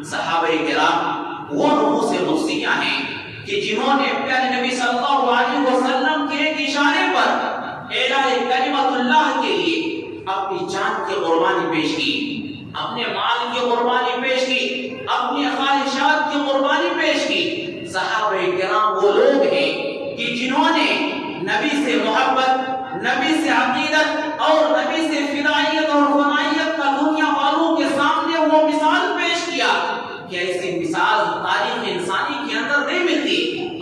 صحابہ کرام وہ نفوس قدسیہ ہیں کہ جنہوں نے پیارے نبی صلی اللہ علیہ وسلم کے ایک اشارے پر اعلاء کلمت اللہ کے لیے اپنی جان کی قربانی پیش کی، اپنے مال کی قربانی پیش کی، اپنی خواہشات کی قربانی پیش کی۔ صحابہ کرام وہ لوگ ہیں کہ جنہوں نے نبی سے محبت، نبی سے عقیدت اور نبی سے فدائیت اور فنائیت کا دنیا والوں کے سامنے وہ مثال پیش کیا کہ ایسی مثال تاریخ انسانی کے اندر نہیں ملتی،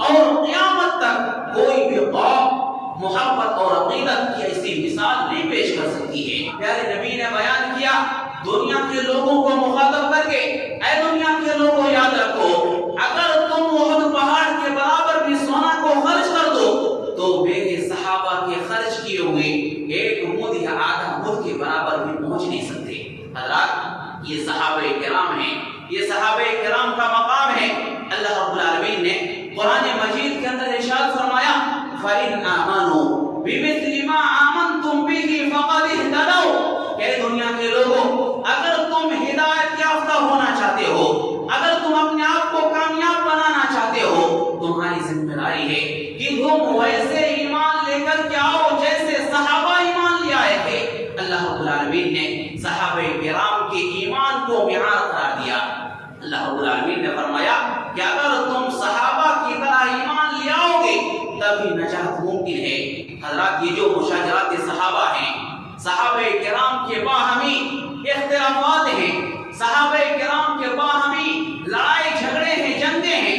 اور قیامت تک کوئی بھی قوم محبت اور عقیدت کی ایسی مثال نہیں پیش کر سکتی ہے۔ پیارے نبی نے بیان کیا دنیا کے لوگوں کو مخاطب کر کے، اے دنیا کے لوگوں یاد رکھو، اگر تم احد پہاڑ کے برابر بھی سونا کو خرچ کر دو تو میرے صحابہ کے خرچ کیے ہوئے ایک مد یا آدھا مد کے برابر بھی پہنچ نہیں سکتے۔ حضرات یہ صحابہ کرام ہیں، یہ صحابہ کرام کا مقام ہے۔ اللہ رب العالمین نے قرآن مجید کے اندر ارشاد فرمایا فَإِنْ آمَنُوا بِمِثْلِ مَا آمَنْتُمْ بِهِ فَقَدِ اهْتَدَوْا، کہ دنیا کے لوگوں اگر تم ہدایت یافتہ ہونا چاہتے ہو، اگر تم اپنے آپ کو کامیاب بنانا چاہتے ہو، تمہاری ذمہ داری ہے کہ تم ویسے ایمان لے کر کے آؤ جیسے صحابہ ایمان لے آئے تھے۔ اللہ رب العالمین نے صحابہ کرام کے ایمان کو معیار قرار دیا۔ اللہ رب العالمین نے فرمایا کہ اگر تم صحابہ کی طرح ایمان لے آؤ گے تبھی نجات ممکن ہے۔ حضرات یہ جو مشاجرات صحابہ ہیں، صحابہ کرام کے باہمی اختلافات ہیں، صحابہ کرام کے باہمی لڑائی جھگڑے ہیں، جنگیں ہیں،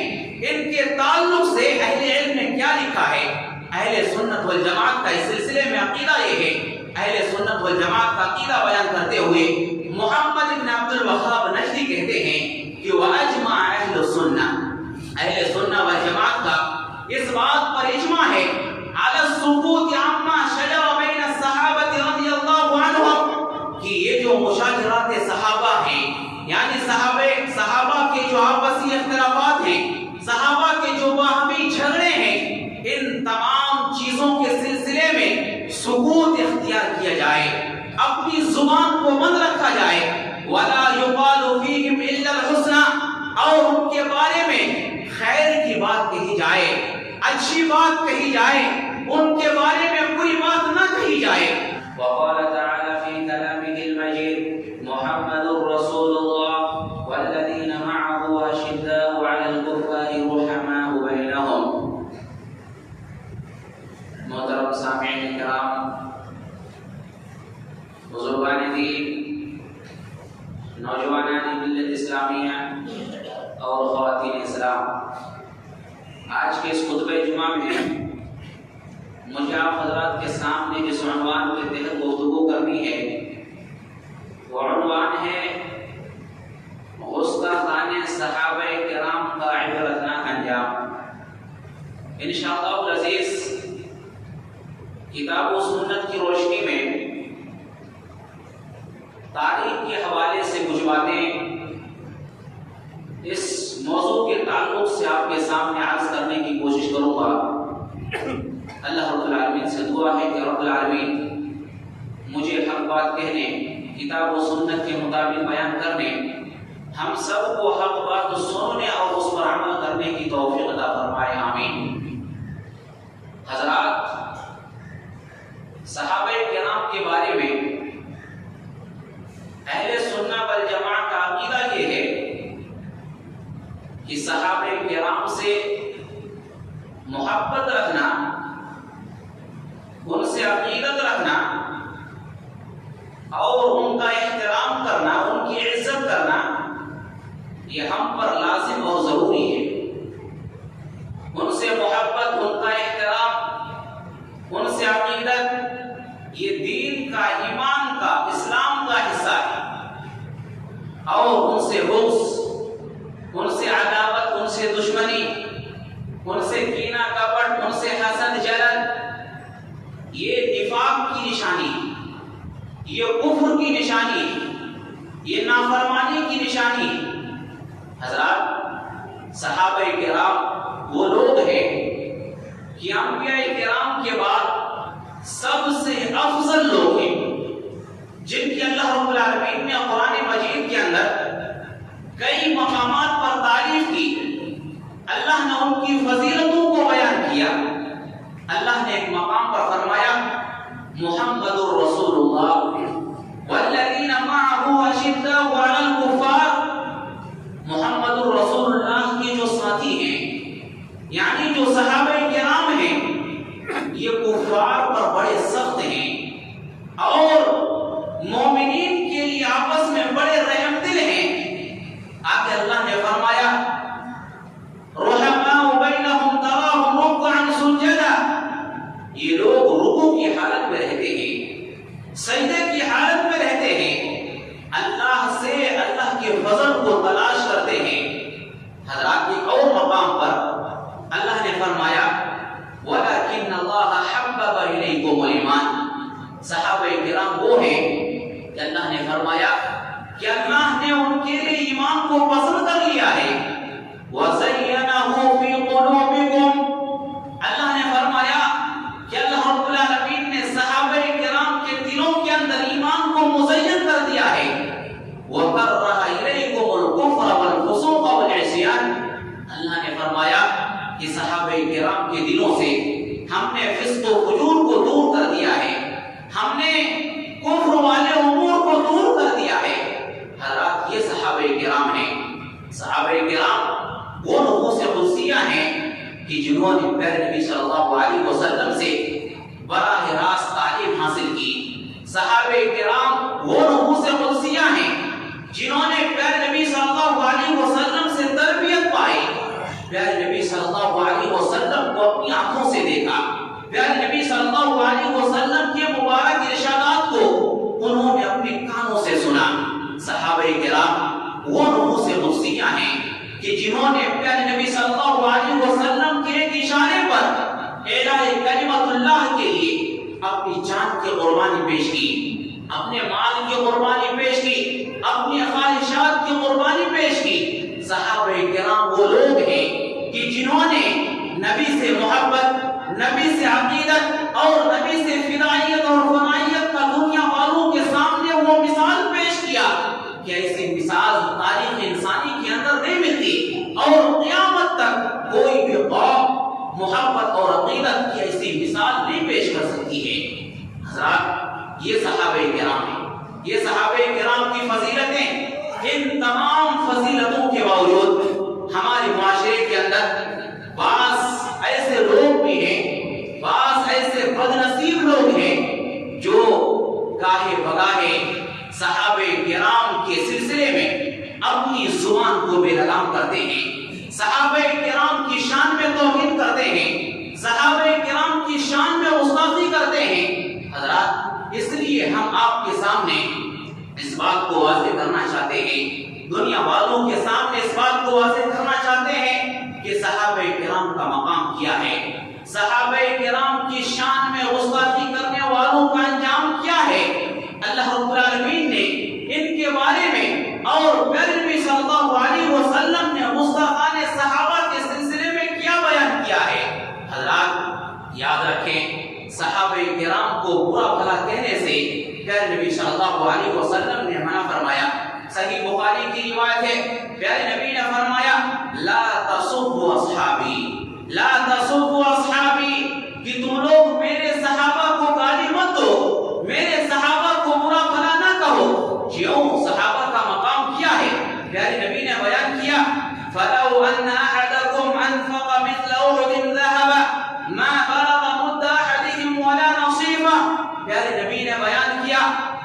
ان کے تعلق سے اہل علم نے کیا لکھا ہے؟ اہل سنت والجماعت کا اس سلسلے میں عقیدہ یہ ہے، اہل سنت والجماعت کا عقیدہ بیان کرتے ہوئے محمد بن عبد الوہاب نجدی کہتے ہیں کہ وَأَجْمَعَ أَهْلُ السُّنَّةِ، اہل سنت والجماعت کا اس بات پر اجماع ہے عَلَى السُّكُوتِ عَمَّا شَجَرَ بَيْنَ الصَّحَابَةِ رَضِيَ اللَّهُ عَنْهُمْ، کہ یہ جو مشاجرات صحابہ ہیں، یعنی صحابہ کے جو آپسی اختلافات ہیں، صحابہ کے جو باہمی جھگڑے ہیں، ان تمام چیزوں کے سلسلے میں سکوت اختیار کیا جائے، اپنی زبان کو بند رکھا جائے، وَلَا يُقَالُ فِيهِمْ إِلَّا الْحُسْنَى، اور ان کے بارے میں خیر کی بات کہی جائے، اچھی بات کہی جائے، ان کے بارے میں کوئی بات نہ کہی جائے۔ وقال تعالی فی کلامہ المجید محمد رسول اللہ والذین معه اشداء علی الکفار رحماء بینہم۔ محترم سامعین کرام، بزرگان دین، نوجوانان ملت اسلامیہ اور خواتین اسلام، آج کے اس خطبہ جمعہ میں مجھے آپ حضرات کے سامنے جس عنوان کے تحت گفتگو کرنی ہے وہ عنوان ہے گستاخانِ صحابہ کرام کا عبرتناک انجام۔ انشاءاللہ العزیز کتاب و سنت کی روشنی میں تاریخ کے حوالے سے کچھ باتیں اس موضوع کے تعلق سے آپ کے سامنے عرض کرنے کی کوشش کروں گا۔ اللہ رب العالمین سے دعا ہے کہ رب العالمین مجھے حق بات کہنے، کتاب و سنت کے مطابق بیان کرنے، ہم سب کو حق بات سننے اور اس پر عمل کرنے کی توفیق عطا فرمائے، آمین۔ حضرات، صحابہ کرام کے بارے میں اہل سنت والجماعت کا عقیدہ یہ ہے کہ صحابہ کرام سے محبت رکھنا، ان سے عقیدت رکھنا اور ان کا احترام کرنا، ان کی عزت کرنا، یہ ہم پر لازم اور ضروری ہے۔ ان سے محبت، ان کا احترام، ان سے عقیدت، یہ دین کا، ایمان کا، اسلام کا حصہ ہے۔ اور ان سے بغض، ان سے عداوت، ان سے دشمنی، ان سے کینہ کپٹ، ان سے حسد جلن، یہ نفاق کی نشانی ہے، یہ کفر کی نشانی ہے، یہ نافرمانی کی نشانی ہے۔ حضرات، صحابہ کرام وہ لوگ ہیں کہ انبیاء کرام کے بعد سب سے افضل لوگ ہیں، جن کی اللہ رب العالمین نے قرآن مجید کے اندر کئی مقامات پر تعریف کی، اللہ نے ان کی فضیلتوں کو بیان کیا۔ اللہ نے ایک مقام پر فرمایا محمد رسول اللہ والذین معه اشداء علی الکفار، محمد رسول اللہ کے جو ساتھی ہیں یعنی جو صحابہ کرام ہیں یہ کفار پر بڑے سخت ہیں اور مومنین کے لیے آپس میں بڑے رحم دل ہیں۔ آگے اللہ نے فرمایا رحماء بینہم تراہم رکعا سجدا، یہ لوگ رکوع کی حالت میں رہتے ہیں، سجدے کی حالت میں رہتے ہیں، اللہ سے اللہ کے فضل کو تلاش کرتے ہیں۔ حضرات ایک اور مقام پر اللہ نے فرمایا وَلَكِنَّ اللَّهَ حَبَّبَ إِلَيْكُمُ الْإِيمَانَ، صحابہ کرام وہ ہیں کہ اللہ نے فرمایا کہ اللہ نے ان کے لیے ایمان کو پسند کر لیا ہے۔ وَزَيَّنَهُ فِي قُلُوبِكُمْ، اللہ نے فرمایا کہ اللہ رب العالمین نے صحابہ کرام کے دلوں کے اندر ایمان کو مزین کر دیا ہے۔ وَكَرَّهَ إِلَيْكُمُ الْكُفْرَ وَالْفُسُوقَ وَالْعِصْيَانَ، اللہ نے فرمایا کہ صحابہ کرام کے دلوں سے ہم نے فسق و فجور کو دور کر دیا ہے، ہم نے کفر والے امور کو دور کر دیا ہے۔ حضرات یہ صحابہ کرام ہیں، صحابہ کرام وہ نفوس قدسیہ ہیں کہ جنہوں نے پیارے نبی صلی اللہ علیہ وسلم سے براہ راست تعلیم حاصل کی۔ صحابہ کرام وہ نفوس قدسیہ ہیں جنہوں نے پیارے نبی صلی اللہ علیہ وسلم سے تربیت پائی، پیارے نبی صلی اللہ علیہ وسلم کو اپنی آنکھوں سے دیکھا، پیارے نبی صلی اللہ علیہ وسلم کے مبارک ارشادات کو انہوں نے اپنے کانوں سے سنا۔ صحابہ کرام وہ نفوس قدسیہ ہیں کہ جنہوں نے پیارے نبی صلی اللہ علیہ وسلم کے ایک اشارے پر اعلاء کلمت اللہ کے لیے اپنی جان کی قربانی پیش کی، اپنے مال کی قربانی پیش کی، اپنی خواہشات کی قربانی پیش کی۔ صحابہ کرام وہ لوگ ہیں کہ جنہوں نے نبی سے محبت، نبی سے عقیدت اور نبی سے فدائیت اور فنائیت کا دنیا والوں کے سامنے وہ مثال پیش کیا کہ ایسی مثال تاریخ انسانی کے اندر نہیں ملتی اور قیامت تک کوئی بھی قوم محبت اور عقیدت کی ایسی مثال نہیں پیش کر سکتی ہے۔ حضرات یہ صحابہ کرام ہیں، یہ صحابہ کرام کی فضیلتیں، ان تمام فضیلتوں کے باوجود ہمارے معاشرے کے اندر بعض ایسے لوگ بھی ہیں، بعض ایسے بدنصیب لوگ ہیں جو گاہے بگاہے صحابہ کرام کے سلسلے میں اپنی زبان کو بے لگام کرتے ہیں، صحابہ کرام کی شان میں توہین کرتے ہیں، صحابہ کرام کی شان میں گستاخی کرتے ہیں۔ حضرات اس لیے ہم آپ کے سامنے اس بات کو واضح کرنا چاہتے ہیں، دنیا والوں کے سامنے اس بات کو واضح کرنا چاہتے ہیں کہ صحابہ کرام کا مقام کیا ہے، صحابہ کرام کی شان میں گستاخی کرنے والوں کا انجام کیا ہے۔ اللہ رب العالمین نے ان کے بارے میں اور پیارے نبی صلی اللہ علیہ وسلم نے مصطفیٰ صحابہ کے سلسلے میں کیا بیان کیا ہے۔ حضرات یاد رکھیں صحابہ کرام کو برا بھلا کہنے سے پیارے نبی صلی اللہ علیہ وسلم نے منع فرمایا۔ صحیح بخاری کی روایت ہے، پیارے نبی نے فرمایا لا تسبوا اصحابی، لا تسبوا اصحابی، کہ تم لوگ میرے صحابہ کو گالی مت دو، میرے صحابہ کو برا بھلا نہ کہو۔ کیوں؟ صحابہ کا مقام کیا ہے؟ پیارے نبی نے بیان کیا فَلَوْ أَنَّ أَحَدَكُمْ أَنفَقَ مِثْلَ أُحُدٍ ذَهَبًا مَا بَلَغَ مُدَّ أَحَدِهِمْ وَلَا نَصِيبَهُ، پیارے نبی نے بیان کیا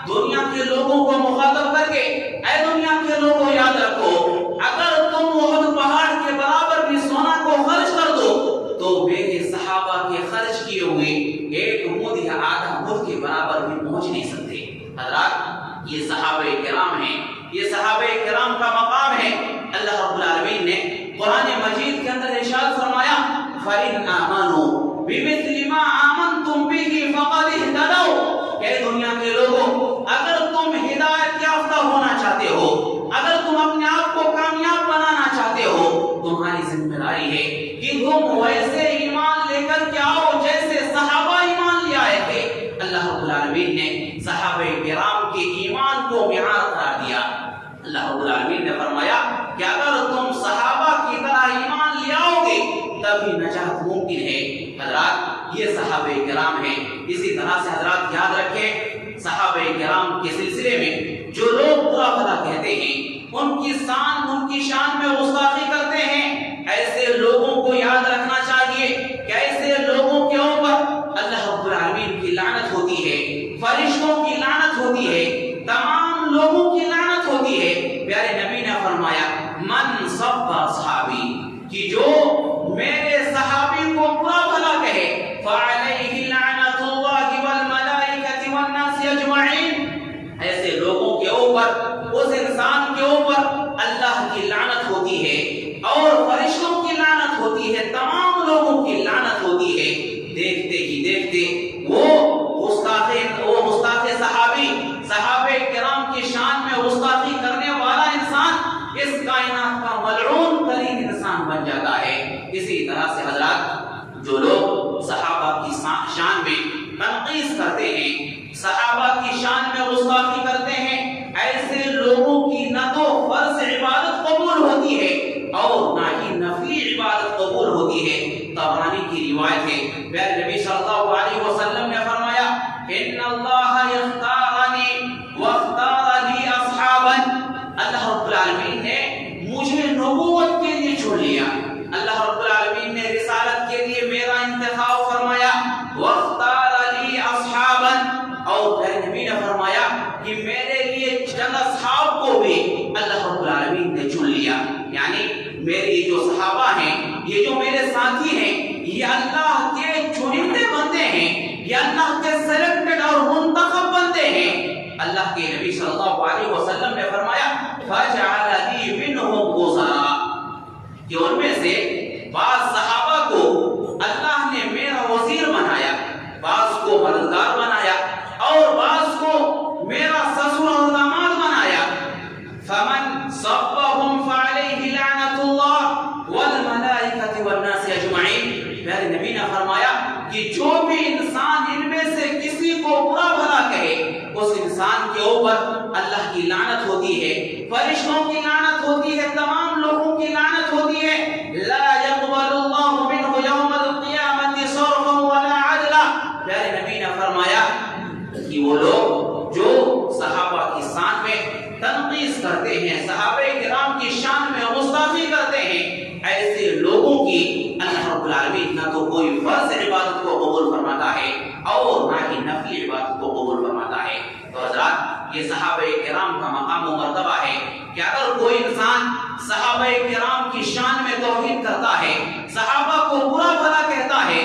دنیا کے لوگوں کو مخاطب کر کے، اے دنیا کے لوگوں یاد رکھو اگر تم احد پہاڑ کے برابر بھی سونا کو خرچ کر دو تو میرے صحابہ کے خرچ کیے ہوئے ایک مد یا آدھا مد کے برابر بھی پہنچ نہیں سکتے۔ حضرات یہ صحابہ کرام ہیں، یہ صحابہ کرام کا مقام ہے۔ اللہ رب العالمین نے قرآن مجید کے اندر ارشاد فرمایا فَإِنْ آمَنُوا بِمِثْلِ مَا آمَنْتُمْ بِهِ فَقَدِ اهْتَدَوْا، کہ دنیا کے لوگوں اگر تم ہدایت یافتہ ہونا چاہتے ہو، اگر تم اپنے آپ کو کامیاب بنانا چاہتے ہو، تمہاری ذمہ داری ہے کہ تم ویسے ایمان لے کر کے آؤ جیسے صحابہ ایمان لے آئے تھے۔ اللہ رب العالمین نے صحابہ کرام کے ایمان کو معیار قرار دیا۔ اللہ رب العالمین نے فرمایا کے سلسلے میں جو لوگ برا بھلا کہتے ہیں، ان کی شان میں گستاخی کرتے ہیں، ایسے لوگوں کو یاد رکھنا چاہیے کہ ایسے لوگوں کے اوپر اللہ رب العالمین کی لعنت ہوتی ہے، فرشتوں کی لعنت ہوتی ہے، تمام لوگوں کی لعنت ہوتی ہے۔ پیارے نبی نے فرمایا من سب اصحابی، کہ جو میرے صحابی کو برا بھلا کہے فعلیہ لعنت اللہ والملائکۃ والناس اجمعین، ایسے لوگوں کے اوپر، اس انسان کے اوپر اللہ کی لعنت ہوتی ہے اور فرشتوں کی لعنت ہوتی ہے، تمام لوگوں کی لعنت ہوتی ہے۔ دیکھتے ہی دیکھتے وہ گستاخ صحابہ کرام کی شان میں گستاخی کرنے والا انسان اس کائنات کا ملعون ترین انسان بن جاتا ہے۔ اسی طرح سے حضرات، جو لوگ صحابہ کی شان میں تنقیص کرتے ہیں، صحابہ کی شان میں گستاخی کرتے ہیں، ایسے لوگوں کی نہ تو فرض عبادت قبول ہوتی ہے اور نہ ہی نفلی عبادت قبول ہوتی ہے۔ طبرانی کی روایت ہے، پیارے نبی صلی اللہ علیہ وسلم نے فرمایا ان اللہ یختارنی واختار لی اصحابا، اللہ رب العالمین نے مجھے نبوت کے لیے چن لیا، اللہ رب العالمین نے رسالت کے لیے میرا انتخاب فرمایا، واختار لی اصحابا، اور پیارے نبی نے فرمایا کہ میرے لیے چند اصحاب کو بھی اللہ رب العالمین نے چن لیا، یعنی میری جو صحابہ ہیں، یہ جو میرے ساتھی ہیں، یہ اللہ کے چنندے بندے ہیں، یہ اللہ کے سلیکٹڈ اور منتخب بندے ہیں۔ اللہ کے نبی صلی اللہ علیہ وسلم نے فرمایا فَجَعَلَ لِي مِنْهُمْ وُزَرَاءَ، کہ ان میں سے بعض صحابہ کو اللہ نے میرا وزیر بنایا، بعض کو مددگار بنایا اور بعض کو میرا سسر اور داماد بنایا۔ فَمَنْ صَبَّهُمْ فَعَلَيْهِ لَعْنَةُ اللَّهِ وَالْمَلَائِكَةِ وَالنَّاسِ أَجْمَعِينَ، پیارے نبی نے فرمایا کہ جو بھی انسان ان میں سے کسی کو برا بھلا کہے، اس انسان کے اوپر اللہ کی لعنت ہوتی ہے، فرشتوں کی لعنت ہوتی ہے، تمام لوگوں کی لعنت ہوتی ہے۔ لا يقبل الله منه يوم القيامة صرفا ولا عدلا، پیارے نبی نے فرمایا کہ وہ لوگ جو صحابہ کی شان میں تنقیص کرتے ہیں، صحابہ کرام کی شان میں گستاخی کرتے ہیں، ایسے لوگوں کی اللہ رب العالمین نہ تو کوئی فرض عبادت کو قبول فرماتا ہے اور نہ ہی نفلی عبادت کو قبول فرماتا ہے۔ تو حضرات، یہ صحابہ کرام کا مقام و مرتبہ ہے کہ اگر کوئی انسان صحابہ کرام کی شان میں توہین کرتا ہے، صحابہ کو برا بھلا کہتا ہے،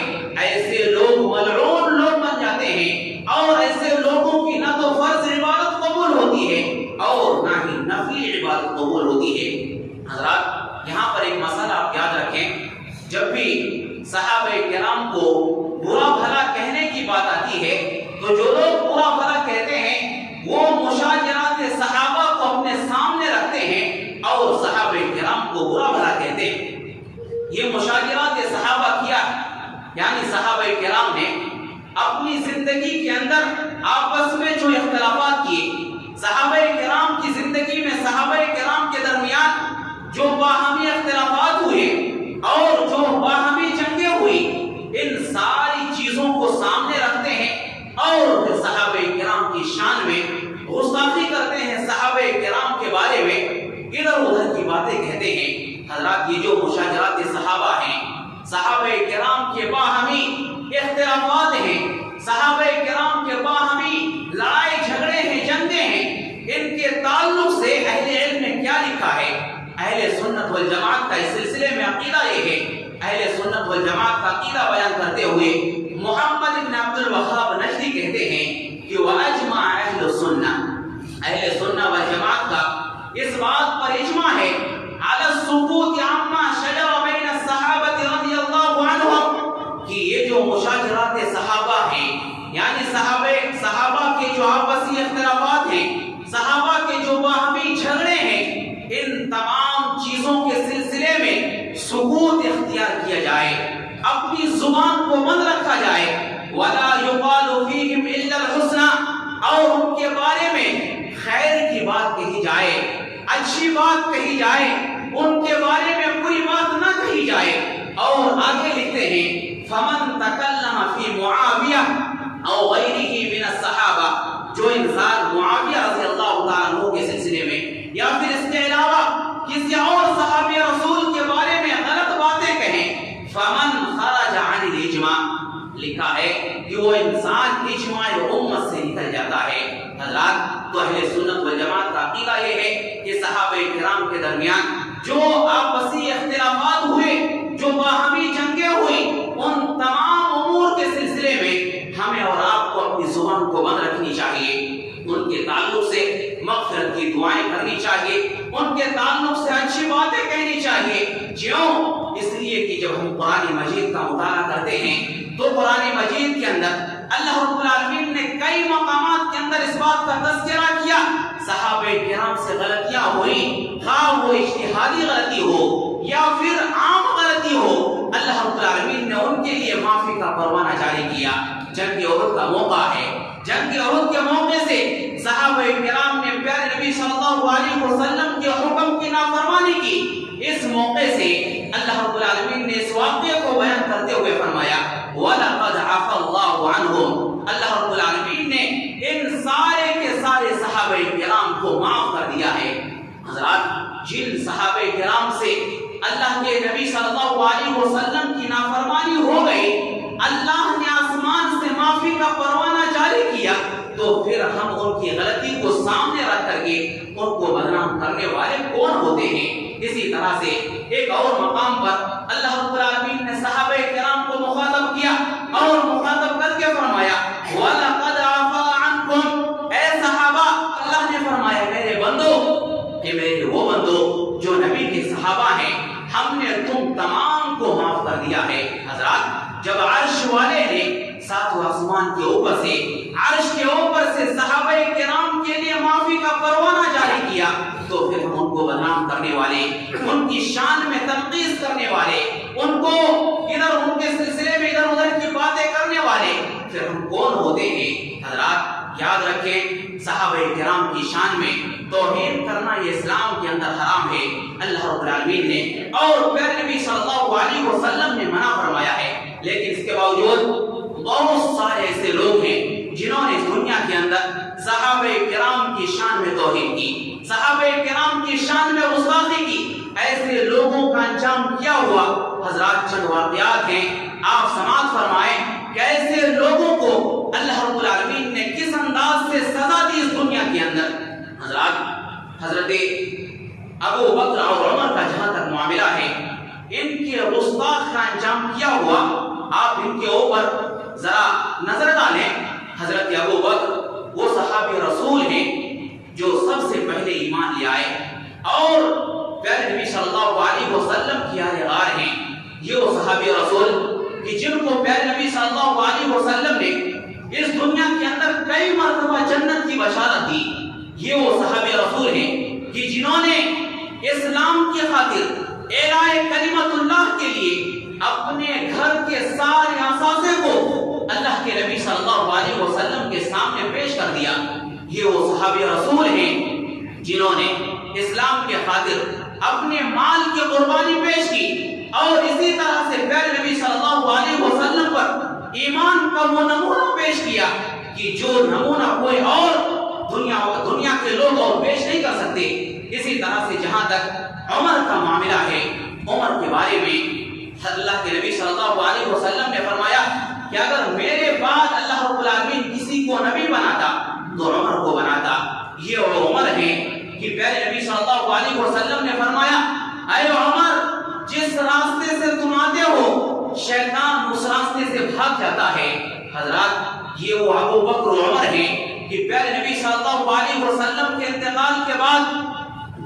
ایسے لوگ ملعون لوگ بن جاتے ہیں اور ایسے لوگوں کی نہ تو فرض عبادت قبول ہوتی ہے اور نہ ہی نفلی عبادت قبول ہوتی ہے۔ حضرات، یہاں پر ایک مسئلہ آپ یاد رکھیں، جب بھی صحابہ کرام کو برا بھلا کہنے کی بات آتی ہے تو جو لوگ برا بھلا کہتے ہیں وہ مشاجرات صحابہ کو اپنے سامنے رکھتے ہیں اور صحابہ کرام کو برا بھلا کہتے ہیں۔ یہ مشاجرات صحابہ کیا، یعنی صحابہ کرام نے اپنی زندگی کے اندر آپس میں جو اختلافات کیے، صحابہ کرام کی زندگی میں صحابہ کرام کے درمیان جو باہمی اختلافات ہوئے اور جو باہمی جنگیں ہوئی، ان ساری چیزوں کو سامنے رکھتے ہیں اور صحابہ کرام کی شان میں گستاخی کرتے ہیں، صحابہ کرام کے بارے میں ادھر ادھر کی باتیں کہتے ہیں۔ حضرات، یہ جو مشاجرات صحابہ ہیں، صحابہ کرام کے باہمی اختلافات ہیں، صحابہ کرام کے باہمی لڑائی جھگڑے ہیں، جنگیں ہیں، ان کے تعلق سے اہل علم نے کیا لکھا ہے؟ اہل سنت والجماعت کا اس سلسلے میں عقیدہ یہ ہے، اہل سنت والجماعت کا عقیدہ بیان کرتے ہوئے محمد بن عبد الوہاب نجدی کہتے ہیں کہ وَأَجْمَعَ أَهْلُ السُّنَّةِ، اہل سنت والجماعت کا اس بات پر اجماع ہے عَلَى السُّكُوتِ عَمَّا شَجَرَ بَيْنَ الصَّحَابَةِ رَضِيَ اللَّهُ عَنْهُمْ، کہ یہ جو مشاجرات صحابہ ہیں، یعنی صحابہ کے جو آپسی اختلافات ہیں، صحابہ کے جو باہمی جھگڑے ہیں، ان تمام چیزوں کے سلسلے میں سکوت اختیار کیا جائے، اپنی زبان کو بند رکھا جائے، وَلَا يُقَالُ فِيهِمْ إِلَّا الْحُسْنَى، اور ان کے بارے میں خیر کی بات کہی جائے، اچھی بات کہی جائے، ان کے بارے میں بری بات نہ کہی جائے۔ اور آگے لکھتے ہیں فَمَن تَكَلَّمَ فِي مُعَاوِيَةَ أَوْ غَيْرِهِ مِنَ الصَّحَابَةِ، جو انسان معاویہ لکھا ہے کہ وہ انسان اجماع امت سے نکل جاتا ہے۔ حضرات، تو اہل سنت والجماعت کا عقیدہ یہ ہے کہ صحابہ کرام کے درمیان جو آپسی اختلافات ہوئے، جو باہمی جنگیں ہوئی، ان تمام امور کے سلسلے میں ہمیں اور آپ کو اپنی زبان کو بند رکھنی چاہیے، ان کے تعلق سے مغفرت کی دعائیں کرنی چاہیے، ان کے تعلق سے اچھی باتیں کہنی چاہیے۔ کیوں؟ اس لیے کہ جب ہم قرآن مجید کا مطالعہ کرتے ہیں تو قرآن مجید کے اندر اللہ رب العالمین نے کئی مقامات کے اندر اس بات کا تذکرہ کیا صحابہ کرام سے غلطیاں ہوئی، خواہ وہ اجتہادی غلطی ہو یا پھر عام غلطی ہو، اللہ رب العالمین نے ان کے لیے معافی کا پروانہ جاری کیا۔ جنگ احد کا موقع ہے، جنگ احد کے موقع سے صحابہ کرام نے پیارے نبی صلی اللہ علیہ وسلم کے حکم کی نافرمانی کی۔ اس موقع سے اللہ رب العالمین نے اس واقعے کو بیان کرتے ہوئے فرمایا وَلَقَدْ عَفَا اللَّهُ عَنْهُمْ، اللہ رب العالمین نے ان سارے کے سارے صحابہ کرام کو معاف کر دیا ہے۔ حضرات، جن صحابہ کرام سے اللہ کے نبی صلی اللہ علیہ وسلم کی نافرمانی ہو گئی، اللہ نے آسمان سے معافی کا پروانہ جاری کیا، تو پھر ہم ان کی غلطی کو سامنے رکھ کر کے ان کو بدنام کرنے والے کون ہوتے ہیں؟ اسی طرح سے ایک اور مقام پر اللہ رب العالمین نے صحابہ کرام کو مخاطب کیا اور مخاطب کر کے فرمایا وَلَقَدْ عَفَا عَنْكُمْ، اے صحابہ، اللہ نے فرمایا میرے بندو، کہ میرے وہ بندو جو نبی کے صحابہ ہیں، ہم نے تم تمام کو معاف کر دیا ہے۔ حضرات، جب عرش والے نے ساتوں آسمان کے اوپر سے، عرش کے اوپر سے صحابہ کرام کے لیے معافی کا پروانہ جاری کیا، تو پھر ہم ان کو بدنام کرنے والے، ان کی شان میں تنقیص کرنے والے، ان کو ادھر ان کے سلسلے میں ادھر ادھر کی باتیں کرنے والے پھر ہم کون ہوتے ہیں؟ حضرات، یاد رکھیں، صحابہ کرام کی شان میں توہین کرنا یہ اسلام کے اندر حرام ہے، اللہ رب العالمین نے اور پیارے نبی صلی اللہ علیہ وسلم نے منع فرمایا ہے۔ لیکن اس کے باوجود بہت سارے ایسے لوگ ہیں جنہوں نے اس دنیا کے اندر صحابہ کرام کی شان میں توہین کی، صحابہ کرام کی شان میں گستاخی کی۔ ایسے لوگوں کا انجام کیا ہوا؟ حضرات، چند واقعات ہیں، آپ سماعت فرمائیں کہ ایسے لوگوں کو اللہ رب العالمین نے کس انداز سے سزا دی اس دنیا کے اندر۔ حضرات، حضرت ابو بکر اور عمر کا جہاں تک معاملہ ہے، ان کے گستاخ کا انجام کیا ہوا، آپ ان کے اوپر ذرا نظر ڈالیں۔ حضرت ابو بکر وہ صحابی رسول ہیں جو سب سے پہلے ایمان لے آئے اور پیارے نبی صلی اللہ علیہ وسلم کی آل غار ہیں۔ یہ وہ صحابی رسول کہ جن کو پیارے نبی صلی اللہ علیہ وسلم نے اس دنیا کے اندر کئی مرتبہ جنت کی بشارت دی۔ یہ وہ صحابی رسول ہیں کہ جنہوں نے اسلام کی خاطر اعلاء کلمت اللہ کے لیے اپنے گھر کے سارے اثاثے کو اللہ کے نبی صلی اللہ علیہ وسلم کے سامنے پیش کر دیا۔ یہ وہ صحابی رسول ہیں جنہوں نے اسلام کے خاطر اپنے مال کی قربانی پیش کی اور اسی طرح سے پیارے نبی صلی اللہ علیہ وسلم پر ایمان کا وہ نمونہ پیش کیا کہ جو نمونہ کوئی اور دنیا کے لوگ اور پیش نہیں کر سکتے۔ اسی طرح سے جہاں تک عمر کا معاملہ ہے، عمر کے بارے میں اللہ کے نبی صلی اللہ علیہ وسلم نے فرمایا کہ اگر میرے بعد اللہ رب العالمین کسی کو نبی بناتا تو عمر کو بناتا۔ یہ وہ عمر ہیں کہ پیارے نبی صلی اللہ علیہ وسلم نے فرمایا اے عمر، جس راستے سے تم آتے ہو شیطان اس راستے سے بھاگ جاتا ہے۔ حضرات، یہ وہ ابو بکر و عمر ہیں کہ پیارے نبی صلی اللہ علیہ وسلم کے انتقال کے بعد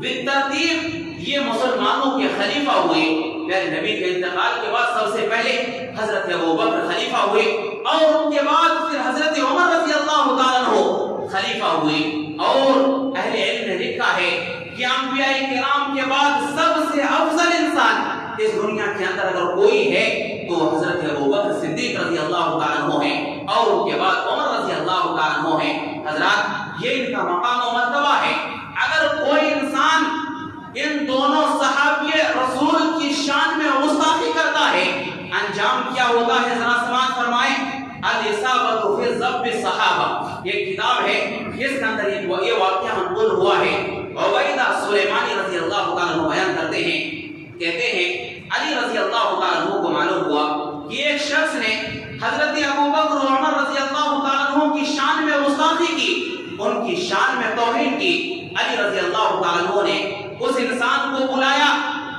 بالترتیب یہ مسلمانوں کے خلیفہ ہوئے۔ پیارے نبی کے انتقال کے بعد سب سے پہلے حضرت ابو بکر خلیفہ ہوئے اور ان کے بعد پھر حضرت عمر رضی اللہ تعالیٰ عنہ خلیفہ ہوئے۔ اور اہل علم نے لکھا ہے کہ انبیاء کرام کے بعد سب سے افضل انسان اس دنیا کے اندر اگر کوئی ہے تو حضرت ابو بکر صدیق رضی اللہ تعالیٰ عنہ ہیں اور ان کے بعد عمر رضی اللہ تعالیٰ عنہ ہیں۔ حضرات، یہ ان کا مقام و مرتبہ ہے۔ اگر کوئی انسان ان دونوں صحابی رسول کی شان میں گستاخی کرتا ہے، انجام کیا ہوتا ہے؟ ذرا سماعت فرمائیں۔ الاصابۃ فی ضبط الصحابہ، یہ کتاب ہے، اس کے اندر یہ واقعہ منقول ہوا ہے۔ عبیدہ سلیمانی رضی اللہ تعالیٰ عنہ بیان کرتے ہیں، کہتے ہیں علی رضی اللہ تعالیٰ عنہ کو معلوم ہوا کہ ایک شخص نے حضرت ابو بکر و عمر رضی اللہ تعالیٰ عنہ کی شان میں گستاخی کی، ان کی شان میں توہین کی، علی رضی اللہ تعالیٰ عنہ نے اس انسان کو بلایا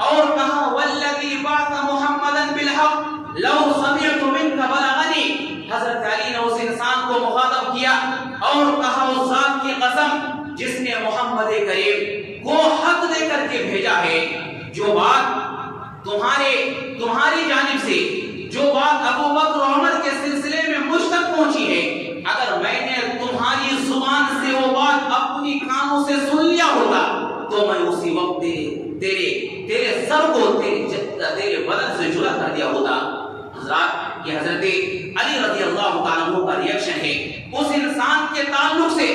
اور کہا والذی بعث محمدا بالحق لو سمعت منک بلغنی۔ حضرت علی نے اس انسان کو مخاطب کیا اور کہا اس ذات کی قسم جس نے محمد کریم کو حق دے کر کے بھیجا ہے، جو بات تمہاری جانب سے جو بات ابو بکر و عمر کے سلسلے میں مجھ تک پہنچی ہے، اگر میں نے تمہاری زبان سے وہ بات اپنی کانوں سے سن لیا ہوتا تو میں اسی وقت تیرے سر کو تیرے بدن سے جدا کر دیا ہوتا۔ حضرات، یہ حضرت علی رضی اللہ تعالیٰ عنہ کا ریئیکشن ہے اس انسان کے تعلق سے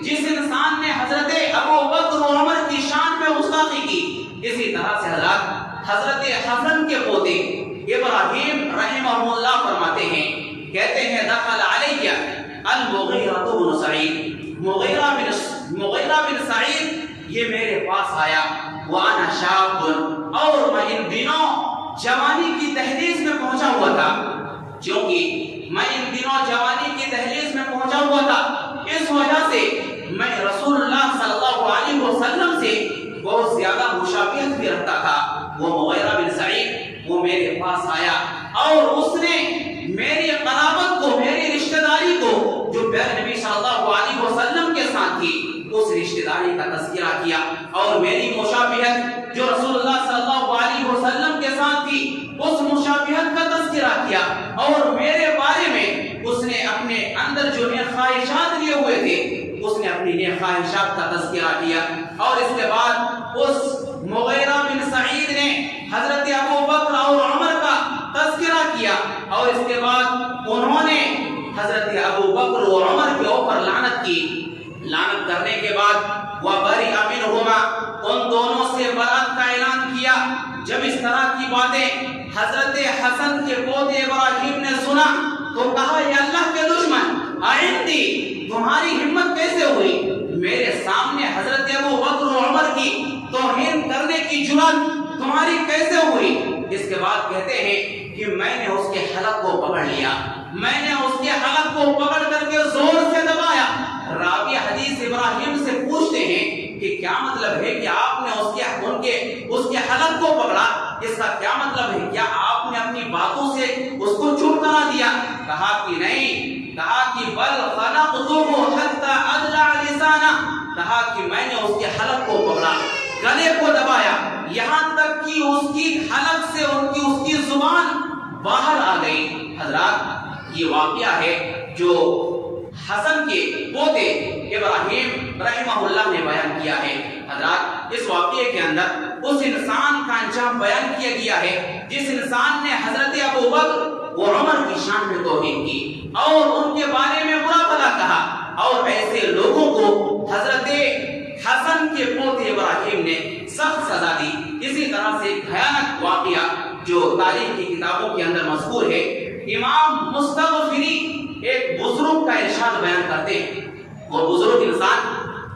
جس انسان نے حضرت ابو بکر و عمر کی شان میں گستاخی کی۔ اسی طرح سے حضرت حسن کے پوتے ابراہیم رحمہ اللہ فرماتے ہیں، کہتے ہیں دخل علیہ المغیرہ بن سعید، مغیرہ بن سعید یہ میرے پاس آیا، وانا شاب، اور میں ان دنوں جوانی کی دہلیز میں پہنچا ہوا تھا، کیونکہ میں ان دنوں جوانی کی دہلیز میں پہنچا ہوا تھا، اس وجہ سے میں رسول اللہ صلی اللہ علیہ وسلم سے بہت زیادہ مشابہت بھی رکھتا تھا۔ وہ مغیرہ بن سعید وہ میرے پاس آیا اور اس نے میری قرابت کو، میری رشتہ داری کو جو پیارے نبی صلی اللہ علیہ وسلم کے ساتھ تھی اس رشتہ داری کا تذکرہ کیا، اور میری مشابہت جو رسول اللہ صلی اللہ علیہ وسلم کے ساتھ تھی اس مشابہت کا تذکرہ کیا، اور میرے بارے میں اس نے اپنے اندر جو نیک خواہشات لیے ہوئے تھے اس نے اپنی نیک خواہشات کا تذکرہ کیا، اور اس کے بعد اس مغیرہ بن سعید نے حضرت ابو بکر اور عمر کا تذکرہ کیا، اور اس کے بعد انہوں نے حضرت ابو بکر اور عمر کے اوپر لعنت کی۔ لعنت کرنے کے بعد وَبَرِئَ مِنْهُمَا، ان دونوں سے برات کا اعلان کیا۔ جب اس طرح کی باتیں حضرت حسن کے پوتے ابراہیم نے سنا تو کہا یا اللہ کے دشمن آئندی تمہاری ہمت کیسے ہوئی میرے سامنے حضرت ابو بکر و عمر کی توہین کرنے کی جرات تمہاری کیسے ہوئی؟ اس کے بعد کہتے ہیں کہ میں نے اس کے حلق کو پکڑ لیا، میں نے اس کے حلق کو پکڑ کر کے زور سے دبایا۔ راوی حدیث ابراہیم سے پوچھتے ہیں کہ کیا مطلب ہے کہ آپ نے اس کے حلق کو پکڑا، اس کا کیا مطلب ہے؟ کیا آپ نے اپنی باتوں سے اس کو چپ کرا دیا؟ کہا کہ نہیں، کہا کہ بل خنقته حتى ادلع لسانه، کہا کہ میں نے اس کے حلق کو پکڑا، گلے کو دبایا، یہاں تک کہ اس کی حلق سے اس کی زبان باہر آ گئی۔ حضرات، یہ واقعہ ہے جو حسن کے پوتے ابراہیم رحمہ اللہ نے بیان کیا ہے۔ حضرات، اس واقعے کے اندر اس انسان کا انجام بیان کیا گیا ہے جس انسان نے حضرت ابو بکر و عمر کی شان میں توہین کی اور ان کے بارے میں برا بھلا کہا، اور ایسے لوگوں کو حضرت حسن کے پوتے ابراہیم نے سخت سزا دی۔ اسی طرح سے ایک بھیانک واقعہ جو تاریخ کی کتابوں کے اندر مذکور ہے، امام مستغفری ایک بزرگ کا ارشاد بیان کرتے ہیں۔ وہ بزرگ انسان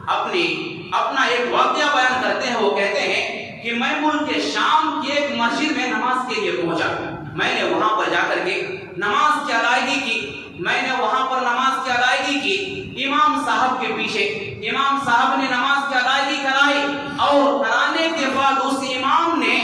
اپنا ایک واقعہ بیان کرتے ہیں۔ وہ کہتے ہیں کہ میں ملک شام کی ایک مسجد میں نماز کے لیے پہنچا، میں نے وہاں پر جا کر کے نماز کی ادائیگی کی، میں نے وہاں پر نماز کی ادائیگی کی امام صاحب کے پیچھے۔ امام صاحب نے نماز کی ادائیگی کرائی اور کرانے کے بعد اس امام نے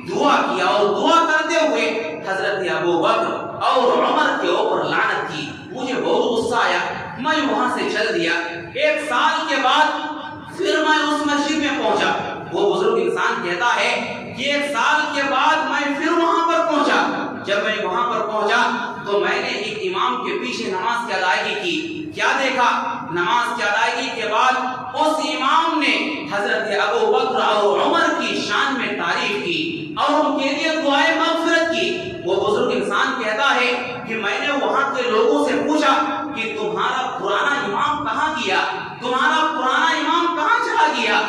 دعا کیا اور دعا کرتے ہوئے حضرت ابو بکر اور عمر کے اوپر لعنت کی۔ مجھے بہت غصہ آیا، میں وہاں سے چل دیا۔ ایک سال کے بعد پھر میں اس مسجد میں پہنچا۔ وہ بزرگ انسان کہتا ہے کہ ایک سال کے بعد میں پھر وہاں پر پہنچا۔ جب میں وہاں پر پہنچا تو میں نے ایک امام کے پیچھے نماز کی ادائیگی کی۔ کیا دیکھا؟ نماز کی ادائیگی کے بعد اس امام نے حضرت ابو بکر اور عمر کی شان میں تعریف کی اور ان کے لیے دعائے مغفرت کی۔ وہ بزرگ انسان کہتا ہے کہ میں نے وہاں کے لوگوں سے پوچھا کہ تمہارا پرانا امام کہاں گیا، تمہارا پرانا امام کہاں چلا گیا؟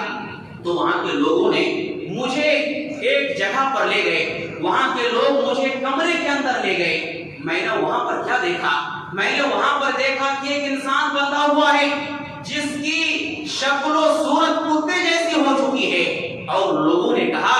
تو وہاں کے لوگوں نے مجھے ایک جگہ پر لے گئے، وہاں کے لوگ مجھے کمرے کے اندر لے گئے۔ میں نے وہاں پر کیا دیکھا؟ میں نے وہاں پر دیکھا کہ ایک انسان بندھا ہوا ہے جس کی شکل و صورت کتے جیسی ہو چکی ہے، اور لوگوں نے کہا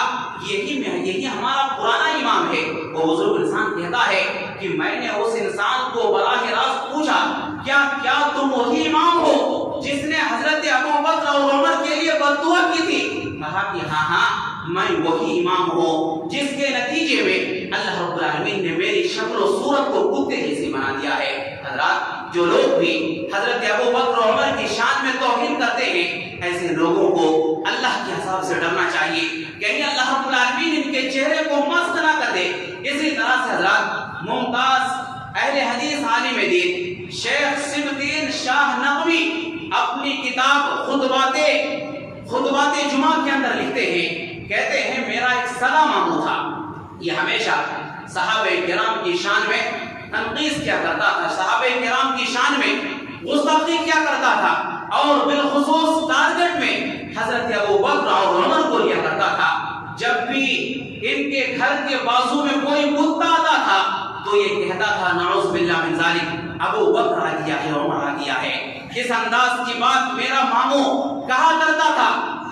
یہی ہمارا پرانا امام ہے۔ وہ بزرگ انسان کہتا ہے کہ میں نے اس انسان کو براہ راست پوچھا کیا تم وہی امام ہو جس نے حضرت ابو بکر اور عمر کے لیے بد دعا کی تھی؟ کہا کہ ہاں میں وہی امام ہوں جس کے نتیجے میں اللہ رب العالمین نے میری شکل و صورت کو کتے جیسی بنا دیا ہے۔ حضرات، جو لوگ بھی حضرت ابو بکر اور عمر کی شان میں توہین کرتے ہیں، ایسے لوگوں کو اللہ کے عذاب سے ڈرنا چاہیے، کہیں اللہ رب العالمین ان کے چہرے کو مست نہ کر دے۔ اسی طرح سے حضرات، ممتاز اہل حدیث عالم دین شیخ سبطین شاہ نقوی اپنی کتاب خطبات جمعہ کے اندر لکھتے ہیں، کہتے ہیں میرا ایک سگا ماموں تھا، یہ ہمیشہ صحابہ کرام کی شان میں تنقیص کیا کرتا تھا، صحابہ کرام کی شان میں گستاخی کیا کرتا تھا، اور بالخصوص ٹارگٹ میں حضرت ابو بکر اور عمر کو لیا کرتا تھا۔ جب بھی ان کے گھر کے بازو میں کوئی کتا آتا تھا تو یہ کہتا تھا نعوذ باللہ من ذالک، ابو بکر آ گیا ہے، عمر آ گیا ہے۔ اس انداز کی بات میرا ماموں کہا کرتا تھا۔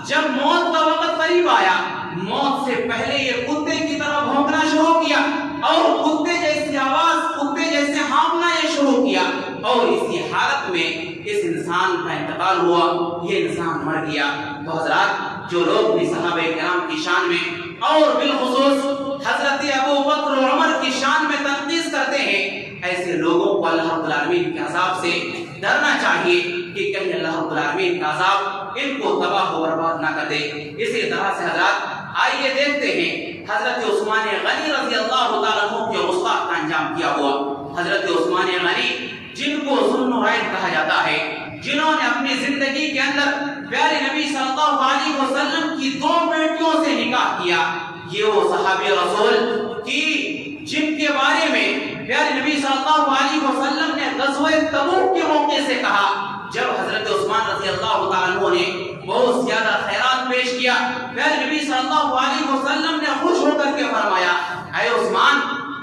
جب موت کا وقت قریب آیا، موت سے پہلے یہ کتے کی طرح بھونکنا شروع کیا اور کتے جیسی آواز، کتے جیسے ہانپنا یہ شروع کیا، اور اسی حالت میں اس انسان کا انتقال ہوا، یہ انسان مر گیا۔ تو حضرات، جو لوگ بھی صحابہ کرام کی شان میں اور بالخصوص حضرت ابو بکر و عمر کی شان میں تنقیص کرتے ہیں، ایسے لوگوں کو اللہ رب العالمین کے عذاب سے ڈرنا چاہیے کہ کہیں اللہ رب العالمین کا عذاب ان کو تباہ و برباد نہ کر دے۔ اسی طرح سے حضرات، آئیے دیکھتے ہیں حضرت عثمان غنی رضی اللہ تعالیٰ عنہ کے گستاخ کا انجام کیا ہوا۔ حضرت عثمان غنی، جن کو ذوالنورین کہا جاتا ہے، جنہوں نے اپنی زندگی کے اندر پیارے نبی صلی اللہ علیہ وسلم کی 2 بیٹیوں سے نکاح کیا، یہ وہ صحابی رسول کی جن کے بارے میں پیارے نبی صلی اللہ علیہ وسلم نے غزوہ تبوک کے موقع سے کہا، جب حضرت عثمان رضی اللہ تعالیٰ عنہ نے بہت زیادہ خیرات پیش کیا، پیارے نبی صلی اللہ علیہ وسلم نے خوش ہو کر کے فرمایا، اے عثمان،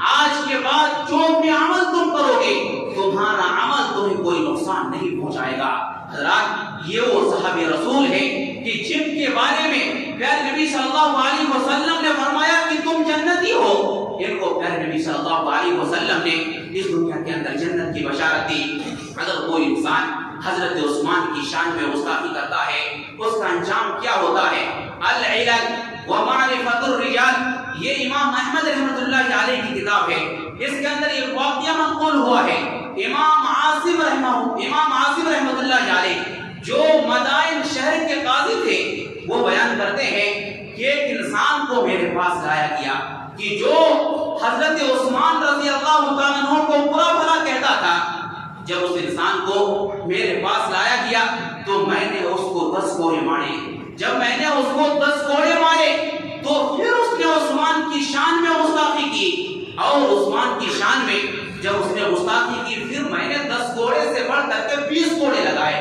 آج کے بعد جو بھی عمل تم کرو گے، تمہارا عمل تمہیں کوئی نقصان نہیں پہنچائے گا۔ حضرات، یہ وہ صحابی رسول ہیں کہ جن کے بارے میں پیارے نبی صلی اللہ علیہ وسلم نے فرمایا کہ تم جنتی ہو، ان کو پیارے نبی صلی اللہ علیہ وسلم نے اس دنیا کے اندر جنت کی بشارت دی۔ اگر کوئی انسان حضرت عثمان کی شان میں گستاخی کرتا ہے، اس کا انجام کیا ہوتا ہے؟ العلل ومعرفۃ الرجال، یہ امام احمد رحمۃ اللہ علیہ کی کتاب ہے، اس کے اندر ایک واقعہ منقول ہوا ہے۔ امام عاصم رحمۃ اللہ علیہ جو مدائن شہر کے قاضی تھے، وہ بیان کرتے ہیں کہ ایک انسان کو میرے پاس لایا گیا کہ جو حضرت عثمان رضی اللہ تعالیٰ عنہ کو برا بھلا کہتا تھا۔ جب اس انسان کو میرے پاس لایا گیا تو میں نے اس کو 10 کوڑے مارے۔ جب میں نے اس کو 10 کوڑے مارے تو پھر اس نے عثمان کی شان میں گستاخی کی، اور عثمان کی شان میں جب اس نے گستاخی کی، پھر میں نے 10 کوڑے سے بڑھ کر کے 20 کوڑے لگائے۔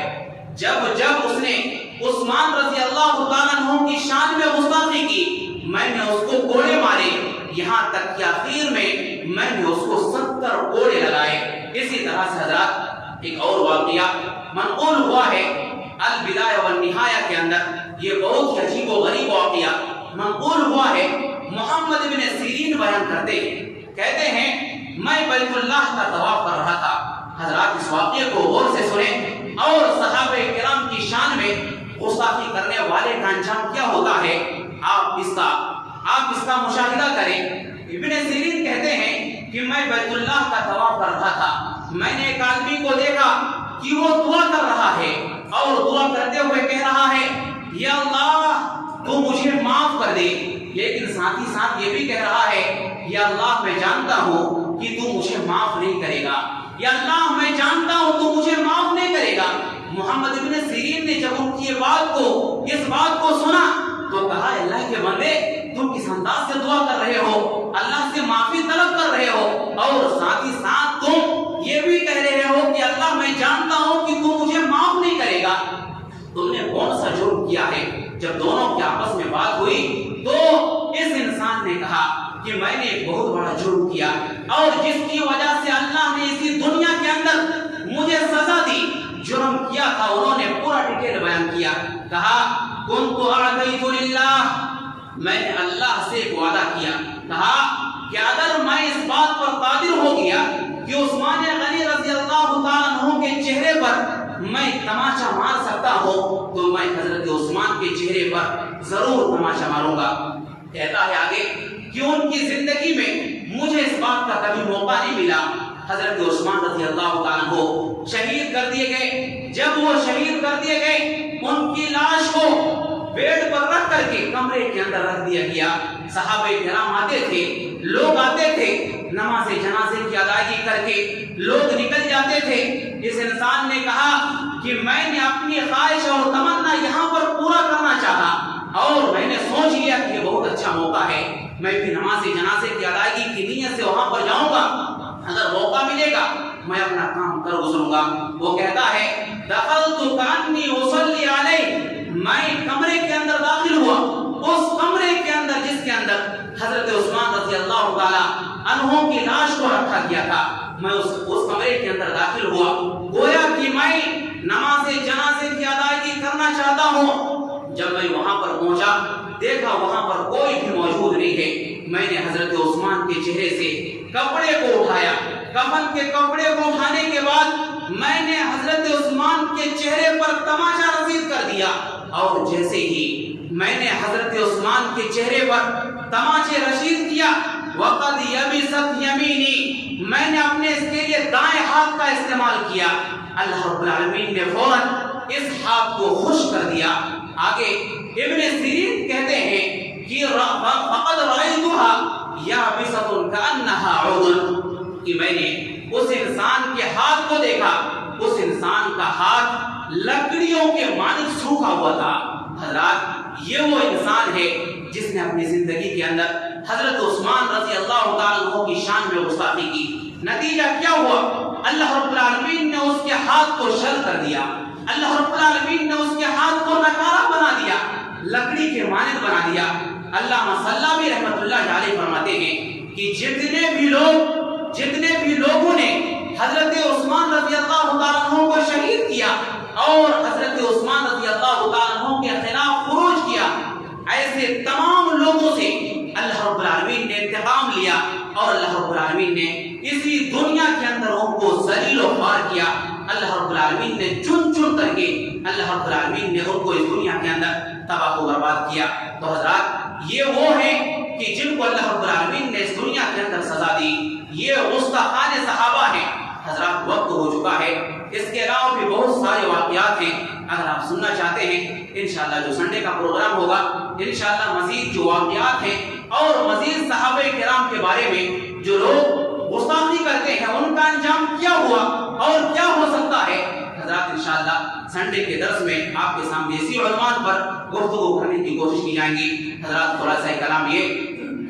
جب اس نے عثمان رضی اللہ تعالیٰ عنہ کی شان میں گستاخی کی، میں نے اس کو کوڑے مارے، یہاں تک کہ آخر میں نے اس کو 70 کوڑے لگائے۔ اسی طرح سے حضرات، ایک اور واقعہ منقول ہوا ہے البدایہ والنہایہ کے اندر، یہ بہت ہی عجیب و غریب واقعہ منقول ہوا ہے۔ محمد بن سیرین بیان کرتے ہیں، کہتے ہیں میں بیت اللہ کا طواف کر رہا تھا۔ حضرات، اس واقعے کو غور سے سنیں اور صحابہ کرام کی شان میں گستاخی کرنے والے کا انجام کیا ہوتا ہے آپ اس کا مشاہدہ کریں۔ ابن سیرین کہتے ہیں کہ میں بیت اللہ کا طواف کر رہا تھا، میں نے ایک آدمی کو دیکھا کہ وہ دعا کر رہا ہے اور دعا کرتے ہوئے کہہ رہا ہے یا اللہ تو مجھے معاف کر دے، لیکن ساتھ ہی ساتھ یہ بھی کہہ رہا ہے یا اللہ میں جانتا ہوں کہ تو مجھے معاف نہیں کرے گا، یا اللہ میں جانتا ہوں تو مجھے معاف نہیں کرے گا۔ محمد ابن سیرین نے جب ان کی اس بات کو سنا تو کہا اللہ کے بندے، تم کس انداز سے دعا کر رہے ہو، اللہ سے معافی طلب کر رہے ہو اور ساتھ ہی ساتھ تم یہ بھی کہہ رہے ہو کہ اللہ میں جانتا ہوں کہ تو مجھے معاف نہیں کرے گا، تم نے کون سا جرم کیا ہے؟ جب دونوں کی آپس میں بات ہوئی تو اس انسان نے کہا کہ میں نے ایک بہت بڑا جرم کیا اور جس کی وجہ سے اللہ نے اسی دنیا کے اندر مجھے سزا دی۔ جرم کیا تھا، انہوں نے پورا ڈیٹیل بیان کیا، کہا کنت اعطیت للہ، میں نے اللہ سے ایک وعدہ کیا، کہا کہ اگر میں اس بات پر قادر ہو گیا کہ عثمان غنی رضی اللہ تعالیٰ عنہ کے چہرے پر میں تماشا مار سکتا ہوں تو میں حضرت عثمان کے چہرے پر ضرور تماشا ماروں گا. کہتا ہے آگے کہ ان کی زندگی میں مجھے اس بات کا کبھی موقع نہیں ملا. حضرت عثمان رضی اللہ تعالیٰ عنہ شہید کر دیے گئے. جب وہ شہید کر دیے گئے ان کی لاش کو بیڈ پر رکھ کر کے کمرے کے اندر رکھ دیا گیا. صحابہ کرام آتے تھے, لوگ آتے تھے, نماز جنازے کی ادائیگی کر کے لوگ نکل جاتے تھے. اس انسان نے کہا کہ میں نے اپنی خواہش اور تمنا یہاں پر پورا کرنا چاہا اور میں نے سوچ لیا کہ یہ بہت اچھا موقع ہے, میں بھی نماز جنازے کی ادائیگی کی نیت سے وہاں پر جاؤں گا, اگر موقع ملے گا میں اپنا کام کر گزروں گا. وہ کہتا ہے دخلت کانی اصلی علیہ, میں کمرے کے اندر داخل ہوا, اس کمرے کے اندر جس کے اندر حضرت عثمان رضی اللہ تعالی عنہ کی لاش کو رکھا گیا تھا, میں اس کمرے کے اندر داخل ہوا. گویا کہ میں نماز جنازے کی ادائیگی کرنا چاہتا ہوں. جب میں وہاں پر پہنچا دیکھا وہاں پر کوئی بھی موجود نہیں ہے. میں نے حضرت عثمان کے چہرے سے کپڑے کو اٹھایا. کفن کے کپڑے کو اٹھانے کے بعد میں نے حضرت عثمان کے چہرے پر تماشا رسید کر دیا, اور جیسے ہی میں نے حضرت عثمان کے چہرے پر تماشے رشید کیا وقد یبست یمینی, میں نے اپنے اس کے لیے دائیں ہاتھ کا استعمال کیا. اللہ رب العالمین نے فوراً اس ہاتھ کو خشک کر دیا. آگے ابن سیرین کہتے ہیں کہ فقد رأیتها یابست کأنها عود, کہ میں نے اس انسان کے ہاتھ کو دیکھا, اس انسان کا ہاتھ لکڑیوں کے مانند سوکھا ہوا تھا. حضرات یہ وہ انسان ہے جس نے اپنی زندگی کے اندر حضرت عثمان رضی اللہ تعالیٰ عنہ کی شان میں گستاخی کی. نتیجہ کیا ہوا؟ اللہ رب العالمین نے اس کے ہاتھ کو شل کر دیا. اللہ رب العالمین نے اس کے ہاتھ کو نکارا بنا دیا, لکڑی کے مانند بنا دیا. علامہ صلابی رحمۃ اللہ علیہ فرماتے ہیں کہ جتنے بھی لوگوں نے حضرت عثمان رضی اللہ تعالیٰ عنہ کو شہید کیا اور حضرت عثمان رضی اللہ تعالیٰ عنہ کے خلاف خروج کیا, ایسے تمام لوگوں سے اللہ رب العالمین نے انتقام لیا اور اللہ رب العالمین نے اسی دنیا کے اندر ان کو ذلیل و خوار کیا. اللہ رب العالمین نے چن چن کر کے اللہ رب العالمین نے ان کو اس دنیا کے اندر تباہ و برباد کیا. تو حضرات یہ وہ ہیں کہ جن کو اللہ رب العالمین نے اس دنیا کے اندر سزا دی. یہ گستاخان صحابہ ہیں. حضرات وقت ہو چکا ہے, اس کے علاوہ بھی بہت سارے واقعات ہیں. اگر آپ سننا چاہتے ہیں انشاءاللہ جو سنڈے کا پروگرام ہوگا انشاءاللہ مزید جو واقعات ہیں اور مزید صحابہ کرام کے بارے میں جو لوگ گستاخی کرتے ہیں ان کا انجام کیا ہوا اور کیا ہو سکتا ہے, حضرات انشاءاللہ سنڈے کے درس میں آپ کے سامنے اسی عنوان پر گفتگو کرنے کی کوشش کی جائیں گی. حضرات خلاصہ کلام یہ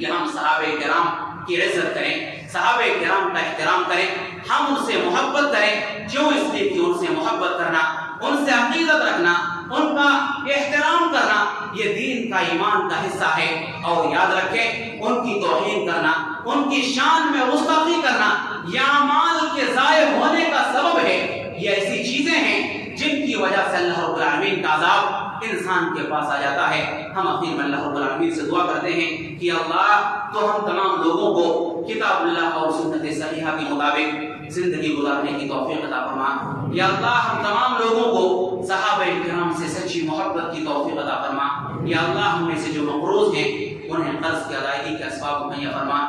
کہ ہم صحابہ کرام کی عزت کریں, صحابہ کرام کا احترام کریں, ہم ان سے محبت کریں. کیوں؟ اس لیے کہ ان سے محبت کرنا, ان سے عقیدت رکھنا, ان کا احترام کرنا یہ دین کا ایمان کا حصہ ہے. اور یاد رکھیں ان کی توہین کرنا, ان کی شان میں گستاخی کرنا یہ اعمال کے ضائع ہونے کا سبب ہے. یہ ایسی چیزیں ہیں جن کی وجہ سے اللہ رب العالمین کا عذاب انسان کے پاس آ جاتا ہے. ہم اخیر میں اللہ رب العالمین سے دعا کرتے ہیں کہ اللہ تو ہم تمام لوگوں کو کتاب اللہ اور سنت صحیحہ کے مطابق زندگی گزارنے کی توفیق عطا فرما. یا اللہ ہم تمام لوگوں کو صحابہ کرام سے سچی محبت کی توفیق عطا فرما. یا اللہ ہم میں سے جو مقروض ہیں انہیں قرض کی ادائیگی کے اسباب مہیا فرما.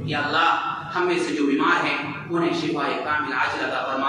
یا اللہ ہم میں سے جو بیمار ہیں انہیں شفا کامل عاجل عطا فرما.